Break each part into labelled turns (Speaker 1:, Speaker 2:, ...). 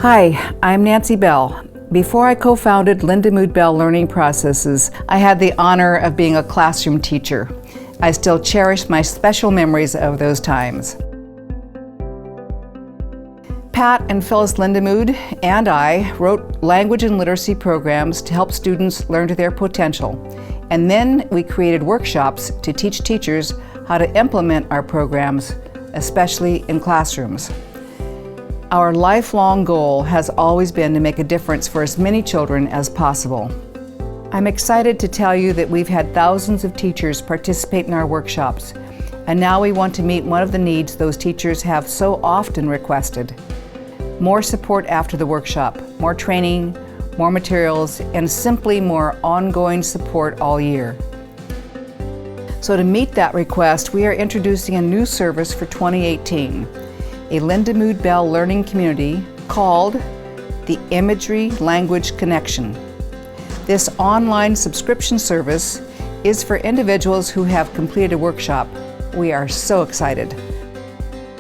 Speaker 1: Hi, I'm Nancy Bell. Before I co-founded Lindamood-Bell Learning Processes, I had the honor of being a classroom teacher. I still cherish my special memories of those times. Pat and Phyllis Lindamood and I wrote language and literacy programs to help students learn to their potential. And then we created workshops to teach teachers how to implement our programs, especially in classrooms. Our lifelong goal has always been to make a difference for as many children as possible. I'm excited to tell you that we've had thousands of teachers participate in our workshops, and now we want to meet one of the needs those teachers have so often requested. More support after the workshop, more training, more materials, and simply more ongoing support all year. So to meet that request, we are introducing a new service for 2018. A Lindamood-Bell learning community called the Imagery-Language Connection. This online subscription service is for individuals who have completed a workshop. We are so excited.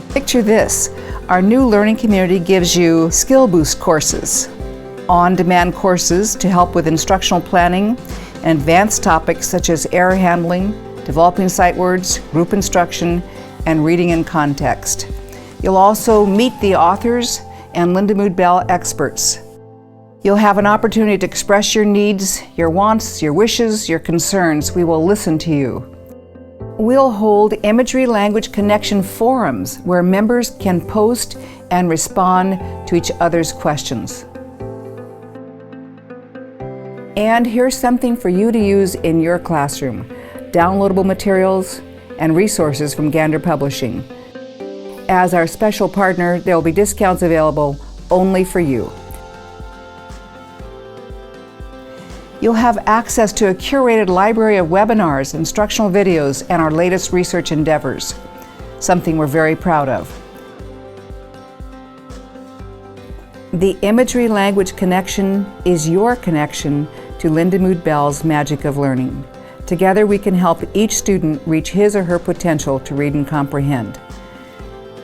Speaker 1: Picture this. Our new learning community gives you skill boost courses, on-demand courses to help with instructional planning, and advanced topics such as error handling, developing sight words, group instruction, and reading in context. You'll also meet the authors and Lindamood-Bell experts. You'll have an opportunity to express your needs, your wants, your wishes, your concerns. We will listen to you. We'll hold Imagery-Language Connection forums where members can post and respond to each other's questions. And here's something for you to use in your classroom: downloadable materials and resources from Gander Publishing. As our special partner, there will be discounts available only for you. You'll have access to a curated library of webinars, instructional videos, and our latest research endeavors, something we're very proud of. The Imagery-Language Connection is your connection to Lindamood-Bell's magic of learning. Together we can help each student reach his or her potential to read and comprehend.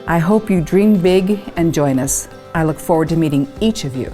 Speaker 1: I hope you dream big and join us. I look forward to meeting each of you.